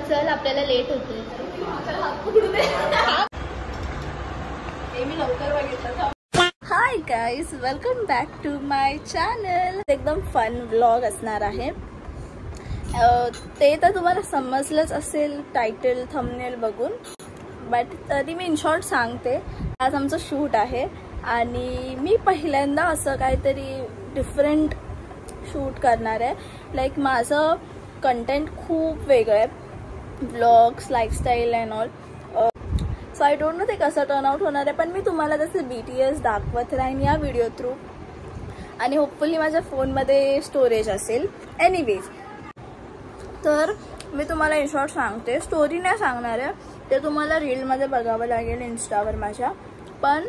चल आपल्याला लेट होतोय. Hi guys, welcome back to my channel. एकदम फन व्लॉग असणार आहे. ते तर तुम्हाला समजलंच असेल टायटल थंबनेल बघून, बट तरी मी इन शॉर्ट सांगते. आज आमचं शूट आहे आणि मी पहिल्यांदा असं काहीतरी डिफरंट शूट करणार आहे. लाईक माझं कंटेंट खूप वेगळं आहे, vlogs, lifestyle and all. So I don't know ते कसं टर्नआउट होणार आहे, पण मी तुम्हाला तसं BTS दाखवत राहीन या व्हिडिओ थ्रू. आणि होपफुली माझ्या फोनमध्ये स्टोरेज असेल. एनिवेज, तर मी तुम्हाला इन शॉर्ट सांगते. स्टोरी नाही सांगणार आहे, ते तुम्हाला रीलमध्ये बघावं लागेल इंस्टावर माझ्या. पण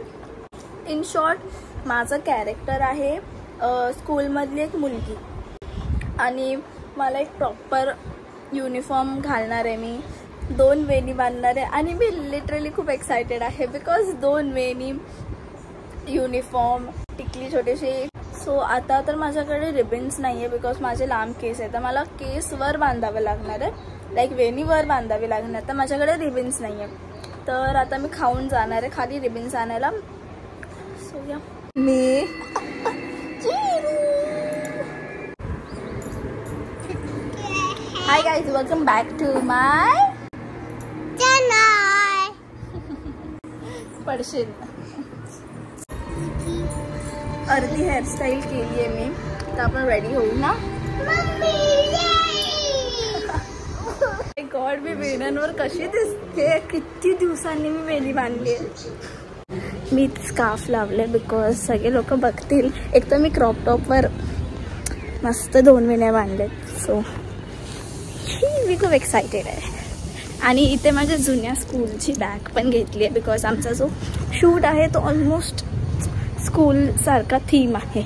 इन शॉर्ट माझं कॅरेक्टर आहे स्कूलमधली एक मुलगी, आणि मला एक प्रॉपर युनिफॉर्म घालणार आहे. मी 2 वेणी बांधणार आहे आणि मी लिटरली खूप एक्सायटेड आहे. बिकॉज 2 वेणी, युनिफॉर्म, टिकली छोटीशी. सो आता तर माझ्याकडे रिबन्स नाही आहे बिकॉज माझे लांब केस आहे, तर मला केसवर बांधावं लागणार आहे. लाईक वेणीवर बांधावी लागणार. तर माझ्याकडे रिबन्स नाही आहे, तर आता मी खाऊन जाणार आहे खाली रिबन्स आणायला. सो या मी hi guys, welcome back to my channel. पडशील. अर्धी हेअरस्टाईल केली आहे मी, तर आपण रेडी होऊ ना. गॉड, मी वेण्यांवर कशी दिसते. किती दिवसांनी मी वेणी बांधली आहे. मी स्कार्फ लावले बिकॉज सगळे लोक बघतील. एक तर मी क्रॉप टॉपवर मस्त 2 वेण्या बांधलेत. सो मी खूप एक्सायटेड आहे. आणि इथे माझ्या जुन्या स्कूलची बॅग पण घेतली आहे बिकॉज आमचा जो शूट आहे तो ऑलमोस्ट स्कूलसारखा थीम आहे.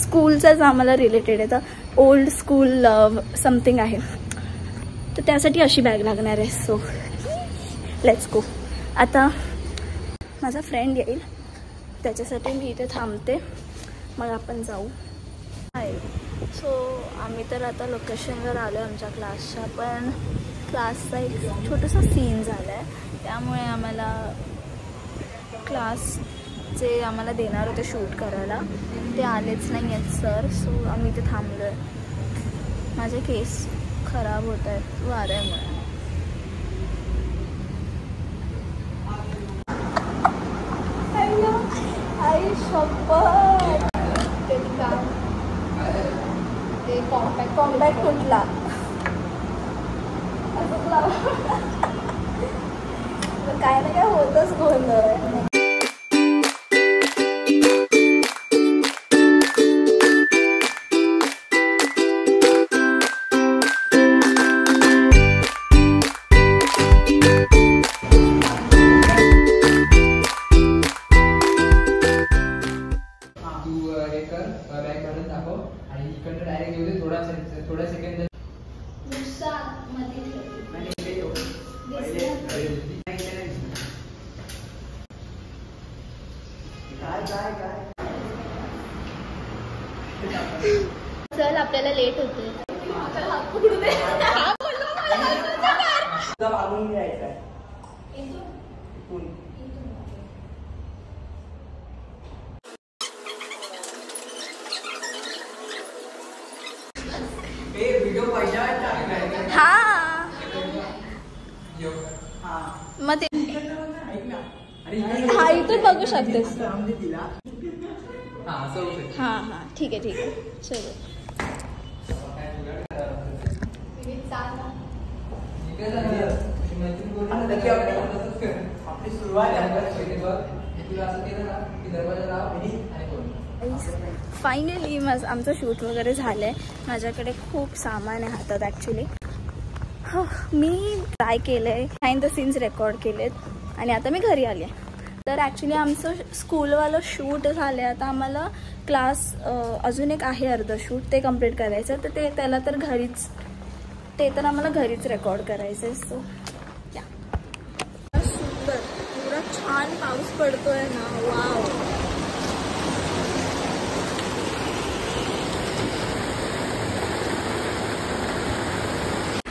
स्कूलचाच आम्हाला रिलेटेड आहे. तर ओल्ड स्कूल लव समथिंग आहे, तर त्यासाठी अशी बॅग लागणार आहे. So let's go. आता माझा फ्रेंड येईल, त्याच्यासाठी मी इथे थांबते, मग आपण जाऊ. सो आम्ही तर आता लोकेशनवर आलो आहे आमच्या क्लासच्या, पण क्लासचा एक छोटासा सीन झाला आहे, त्यामुळे आम्हाला क्लास जे आम्हाला देणार होते शूट करायला ते आलेच नाही आहेत सर. सो आम्ही इथे थांबलो आहे. माझे केस खराब होत आहेत वाऱ्यामुळे. आई शपथ, ते कॉम्पॅक्ट कुठला काय ना काय होतच गोंधळ. चल आपल्याला लेट होतोय. मग ते हा इथे बघू शकतेस. हां हां ठीक आहे ठीक आहे. चलो फायनली आमचं शूट वगैरे झालं आहे. माझ्याकडे खूप सामान आहे हातात ॲक्च्युली. मी ट्राय केलं आहे, बिहाइंड द सीन्स रेकॉर्ड केलेत आणि आता मी घरी आले. तर ॲक्च्युली आमचं स्कूलवालं शूट झालं आहे. आता आम्हाला क्लास अजून एक आहे अर्ध शूट, ते कंप्लीट करायचं. तर त्याला तर घरीच, ते तर आम्हाला घरीच रेकॉर्ड करायचं आहे. सो या सुंदर, पुरा छान छान पाऊस पडतोय ना, वाव.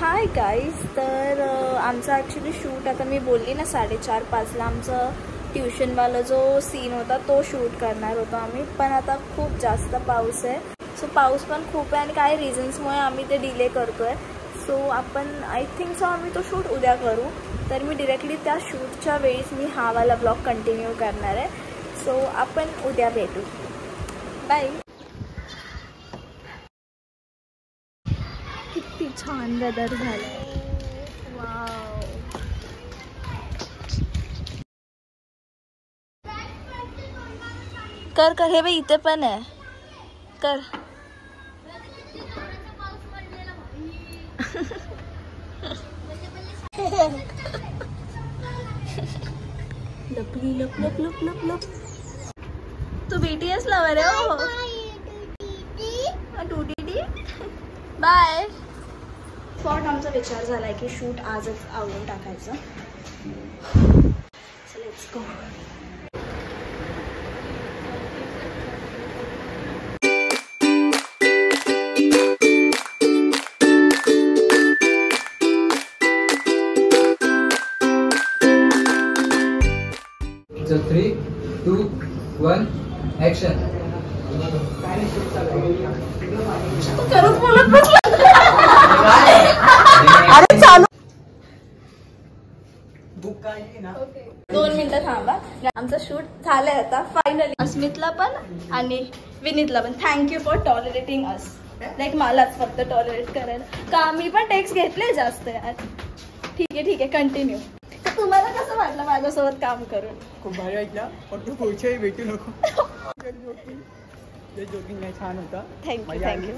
हाय गाईज, तर आमचा ॲक्च्युली शूट आता मी बोलली ना 4:30-5ला आमचं ट्युशनवाला जो सीन होता तो शूट करणार होतो आम्ही, पण आता खूप जास्त पाऊस आहे. सो पाऊस पण खूप आहे आणि काही रिझन्समुळे आम्ही ते डिले करतो आहे. सो आपण आय थिंक सो आम्ही तो शूट उद्या करू. तर मी डिरेक्टली त्या शूटच्या वेळीच मी हा वाला ब्लॉग कंटिन्यू करणार आहे. सो आपण उद्या भेटू. बाय. किती छान वेदर झालं. वाव. कर कर, हे बघ इथे पण आहे, कर. लपली लप लप लप लप लप. तू BTS लवर आहे. हो टूटी. बाय. स्पॉट आमचा विचार झालाय की शूट आजच आवडून टाकायचं. So let's go. So 3, 2, 1, action. करत बोलत बसला. अरे चालू. 2 मिनिटं थांबा. आमचं शूट झालंय आता फायनली. अस्मितला पण आणि विनीतला पण thank you for tolerating us. Like मलाच फक्त टॉलरेट करायला का, मी पण टेक्स्ट घेतले जास्त यार. ठीक आहे कंटिन्यू. तुम्हाला कसं वाटलं माझ्यासोबत काम करून? खूप भारी वाटलं. फक्त पुढच्याही भेटू नको. जोकिंग नाही, छान होता. थँक्यू.